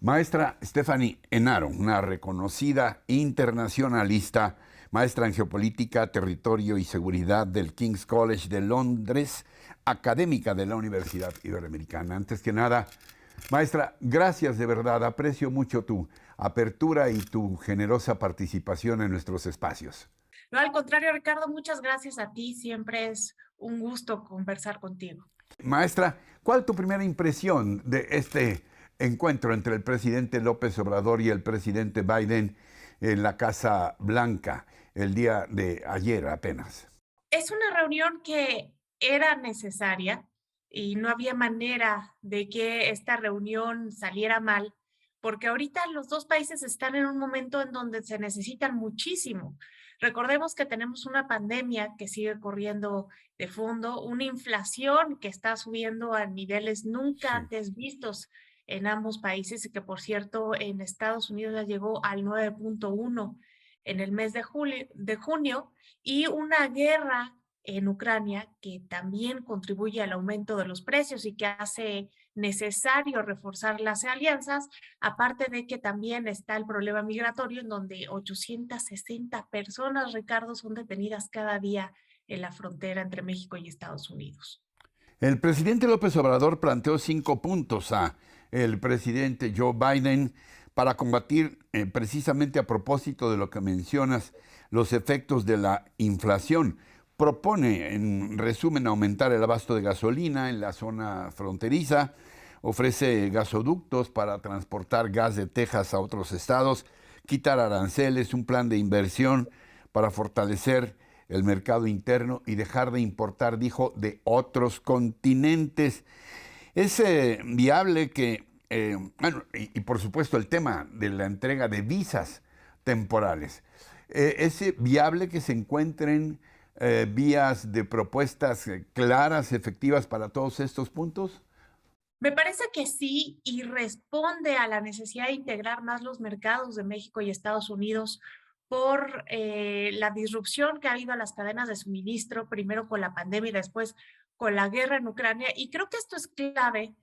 Maestra Stephanie Enaro, una reconocida internacionalista, maestra en geopolítica, territorio y seguridad del King's College de Londres, académica de la Universidad Iberoamericana. Antes que nada, maestra, gracias de verdad, aprecio mucho tu apertura y tu generosa participación en nuestros espacios. No, al contrario, Ricardo, muchas gracias a ti. Siempre es un gusto conversar contigo. Maestra, ¿cuál es tu primera impresión de este encuentro entre el presidente López Obrador y el presidente Biden en la Casa Blanca el día de ayer apenas? Es una reunión que era necesaria y no había manera de que esta reunión saliera mal, porque ahorita los dos países están en un momento en donde se necesitan muchísimo. Recordemos que tenemos una pandemia que sigue corriendo de fondo, una inflación que está subiendo a niveles nunca Sí. antes vistos en ambos países y que, por cierto, en Estados Unidos ya llegó al 9.1 en el mes de junio, y una guerra en Ucrania que también contribuye al aumento de los precios y que hace necesario reforzar las alianzas, aparte de que también está el problema migratorio en donde 860 personas, Ricardo, son detenidas cada día en la frontera entre México y Estados Unidos. El presidente López Obrador planteó 5 puntos a el presidente Joe Biden para combatir, precisamente a propósito de lo que mencionas, los efectos de la inflación. Propone, en resumen, aumentar el abasto de gasolina en la zona fronteriza, ofrece gasoductos para transportar gas de Texas a otros estados, quitar aranceles, un plan de inversión para fortalecer el mercado interno y dejar de importar, dijo, de otros continentes. Es viable que, bueno, y por supuesto el tema de la entrega de visas temporales, es viable que se encuentren vías de propuestas claras, efectivas para todos estos puntos. Me parece que sí, y responde a la necesidad de integrar más los mercados de México y Estados Unidos por la disrupción que ha habido a las cadenas de suministro, primero con la pandemia y después con la guerra en Ucrania. Y creo que esto es clave,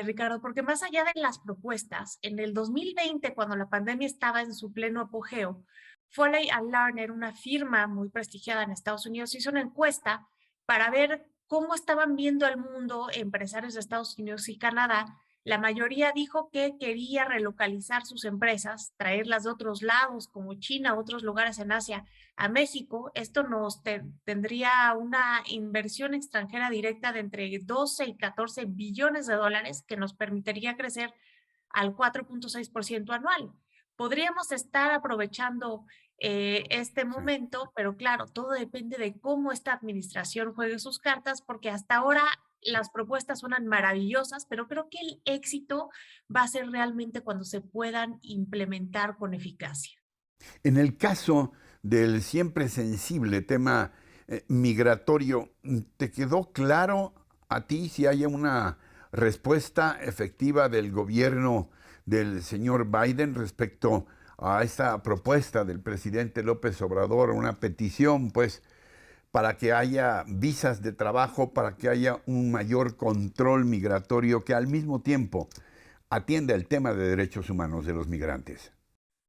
Ricardo, porque más allá de las propuestas, en el 2020, cuando la pandemia estaba en su pleno apogeo, Foley and Lerner, una firma muy prestigiada en Estados Unidos, hizo una encuesta para ver cómo estaban viendo el mundo empresarios de Estados Unidos y Canadá. La mayoría dijo que quería relocalizar sus empresas, traerlas de otros lados, como China, otros lugares en Asia, a México. Esto nos tendría una inversión extranjera directa de entre 12 y 14 billones de dólares que nos permitiría crecer al 4.6% anual. Podríamos estar aprovechando este Sí. momento, pero claro, todo depende de cómo esta administración juegue sus cartas, porque hasta ahora las propuestas suenan maravillosas, pero creo que el éxito va a ser realmente cuando se puedan implementar con eficacia. En el caso del siempre sensible tema migratorio, ¿te quedó claro a ti si hay una respuesta efectiva del gobierno del señor Biden respecto a esta propuesta del presidente López Obrador, una petición, pues, para que haya visas de trabajo, para que haya un mayor control migratorio que al mismo tiempo atienda el tema de derechos humanos de los migrantes?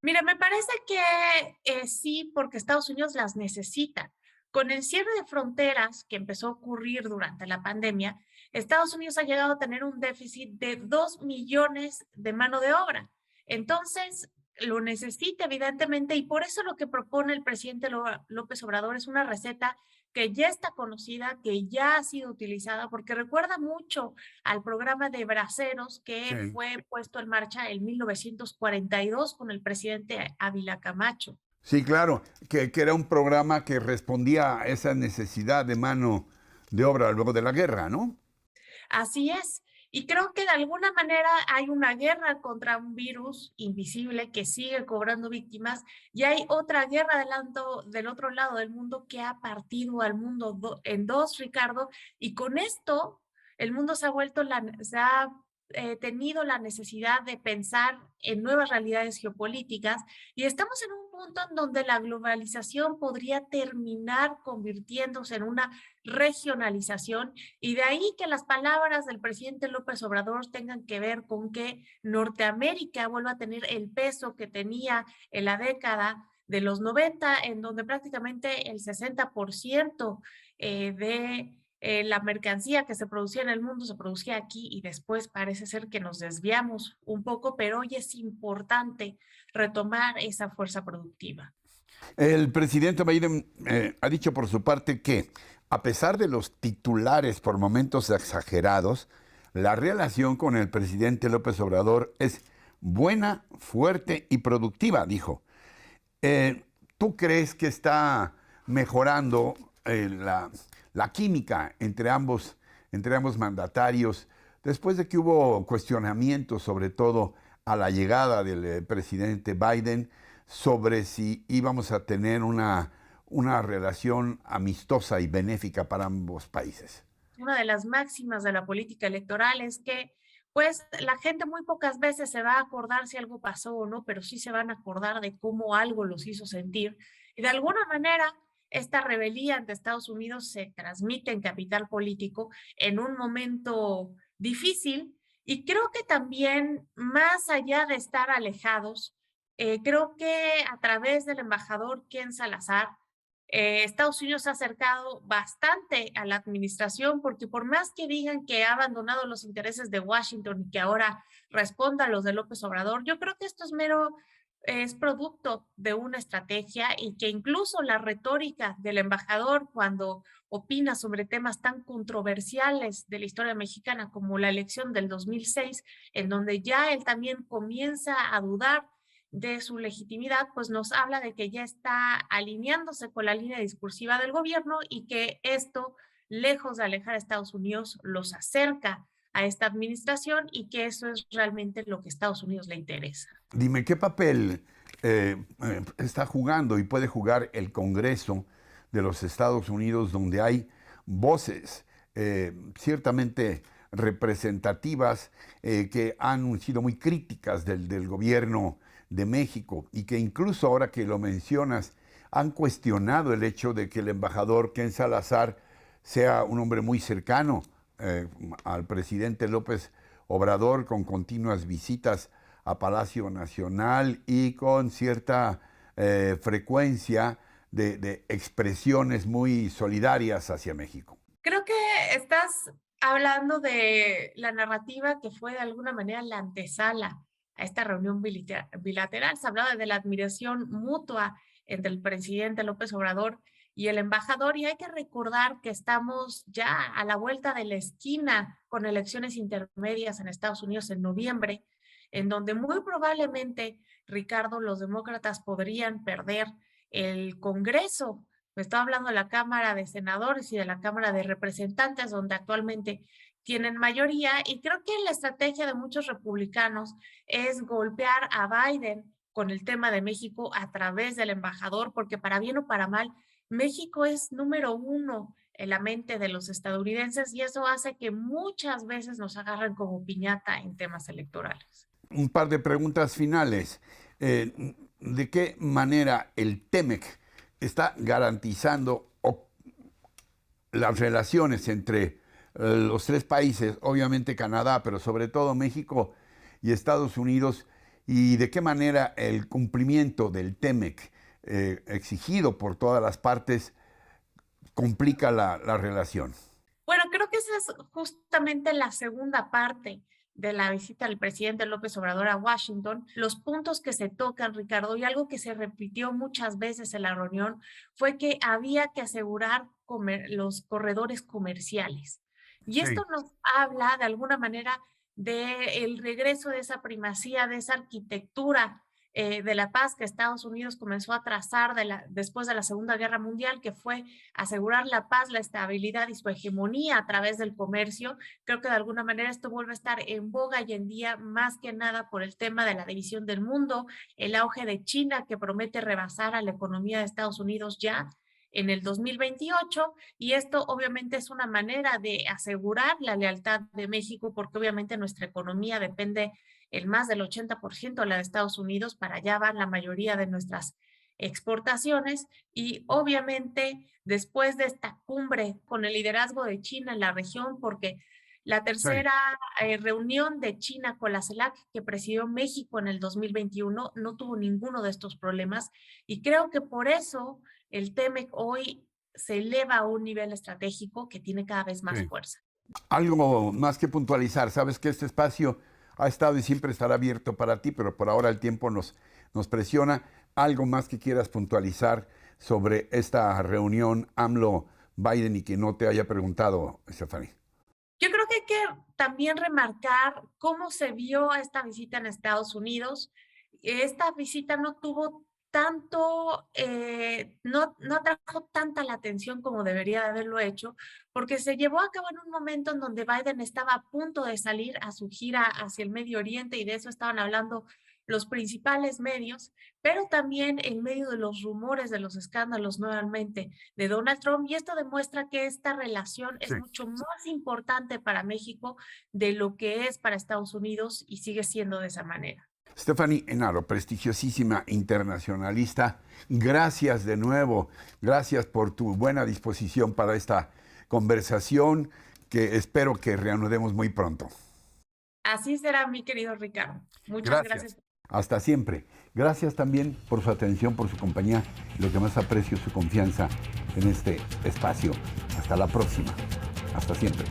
Mira, me parece que sí, porque Estados Unidos las necesita. Con el cierre de fronteras que empezó a ocurrir durante la pandemia, Estados Unidos ha llegado a tener un déficit de 2 millones de mano de obra. Entonces, lo necesita evidentemente, y por eso lo que propone el presidente López Obrador es una receta que ya está conocida, que ya ha sido utilizada, porque recuerda mucho al programa de Braceros que Sí. fue puesto en marcha en 1942 con el presidente Ávila Camacho. Sí, claro, que era un programa que respondía a esa necesidad de mano de obra luego de la guerra, ¿no? Así es. Y creo que de alguna manera hay una guerra contra un virus invisible que sigue cobrando víctimas, y hay otra guerra del otro lado del mundo que ha partido al mundo en dos, Ricardo, y con esto el mundo se ha tenido la necesidad de pensar en nuevas realidades geopolíticas, y estamos en un punto en donde la globalización podría terminar convirtiéndose en una regionalización y de ahí que las palabras del presidente López Obrador tengan que ver con que Norteamérica vuelva a tener el peso que tenía en la década de los 90, en donde prácticamente el 60% de la mercancía que se producía en el mundo se producía aquí y después parece ser que nos desviamos un poco, pero hoy es importante retomar esa fuerza productiva. El presidente Biden ha dicho por su parte que, a pesar de los titulares por momentos exagerados, la relación con el presidente López Obrador es buena, fuerte y productiva, dijo. ¿Tú crees que está mejorando la química entre ambos mandatarios después de que hubo cuestionamientos, sobre todo a la llegada del presidente Biden, sobre si íbamos a tener una relación amistosa y benéfica para ambos países? Una de las máximas de la política electoral es que, pues, la gente muy pocas veces se va a acordar si algo pasó o no, pero sí se van a acordar de cómo algo los hizo sentir. Y de alguna manera, esta rebelía ante Estados Unidos se transmite en capital político en un momento difícil. Y creo que también, más allá de estar alejados, creo que a través del embajador Ken Salazar, Estados Unidos se ha acercado bastante a la administración porque por más que digan que ha abandonado los intereses de Washington y que ahora responda a los de López Obrador, yo creo que esto es producto de una estrategia y que incluso la retórica del embajador cuando opina sobre temas tan controversiales de la historia mexicana como la elección del 2006, en donde ya él también comienza a dudar de su legitimidad, pues nos habla de que ya está alineándose con la línea discursiva del gobierno y que esto, lejos de alejar a Estados Unidos, los acerca a esta administración y que eso es realmente lo que a Estados Unidos le interesa. Dime, ¿qué papel está jugando y puede jugar el Congreso de los Estados Unidos, donde hay voces ciertamente representativas que han sido muy críticas del gobierno de México y que incluso ahora que lo mencionas, han cuestionado el hecho de que el embajador Ken Salazar sea un hombre muy cercano al presidente López Obrador, con continuas visitas a Palacio Nacional y con cierta frecuencia de expresiones muy solidarias hacia México? Creo que estás hablando de la narrativa que fue de alguna manera la antesala a esta reunión bilateral. Se hablaba de la admiración mutua entre el presidente López Obrador y el embajador, y hay que recordar que estamos ya a la vuelta de la esquina con elecciones intermedias en Estados Unidos en noviembre, en donde muy probablemente, Ricardo, los demócratas podrían perder el Congreso. Me estaba hablando de la Cámara de Senadores y de la Cámara de Representantes, donde actualmente tienen mayoría, y creo que la estrategia de muchos republicanos es golpear a Biden con el tema de México a través del embajador, porque para bien o para mal, México es número uno en la mente de los estadounidenses y eso hace que muchas veces nos agarren como piñata en temas electorales. Un par de preguntas finales. ¿De qué manera el TEMEC está garantizando las relaciones entre los tres países, obviamente Canadá, pero sobre todo México y Estados Unidos, y de qué manera el cumplimiento del TEMEC exigido por todas las partes complica la relación? Bueno, creo que esa es justamente la segunda parte de la visita del presidente López Obrador a Washington. Los puntos que se tocan, Ricardo, y algo que se repitió muchas veces en la reunión fue que había que asegurar los corredores comerciales. Y Sí. esto nos habla de alguna manera del regreso de esa primacía, de esa arquitectura de la paz que Estados Unidos comenzó a trazar después de la Segunda Guerra Mundial, que fue asegurar la paz, la estabilidad y su hegemonía a través del comercio. Creo que de alguna manera esto vuelve a estar en boga hoy en día, más que nada por el tema de la división del mundo, el auge de China que promete rebasar a la economía de Estados Unidos ya en el 2028, y esto obviamente es una manera de asegurar la lealtad de México porque obviamente nuestra economía depende el más del 80% de la de Estados Unidos, para allá van la mayoría de nuestras exportaciones y obviamente después de esta cumbre con el liderazgo de China en la región, porque la Sí. tercera reunión de China con la CELAC que presidió México en el 2021 no tuvo ninguno de estos problemas y creo que por eso el TEMEC hoy se eleva a un nivel estratégico que tiene cada vez más Sí. fuerza. Algo más que puntualizar. Sabes que este espacio ha estado y siempre estará abierto para ti, pero por ahora el tiempo nos presiona. Algo más que quieras puntualizar sobre esta reunión AMLO-Biden y que no te haya preguntado, Stephanie. Yo creo que hay que también remarcar cómo se vio esta visita en Estados Unidos. Esta visita no tuvo tanto, no atrajo tanta la atención como debería de haberlo hecho, porque se llevó a cabo en un momento en donde Biden estaba a punto de salir a su gira hacia el Medio Oriente y de eso estaban hablando los principales medios, pero también en medio de los rumores de los escándalos nuevamente de Donald Trump, y esto demuestra que esta relación Sí. es mucho más importante para México de lo que es para Estados Unidos y sigue siendo de esa manera. Stephanie Enaro, prestigiosísima internacionalista, gracias de nuevo, gracias por tu buena disposición para esta conversación que espero que reanudemos muy pronto. Así será, mi querido Ricardo. Muchas Gracias. gracias. Hasta siempre. Gracias también por su atención, por su compañía y lo que más aprecio, su confianza en este espacio. Hasta la próxima. Hasta siempre.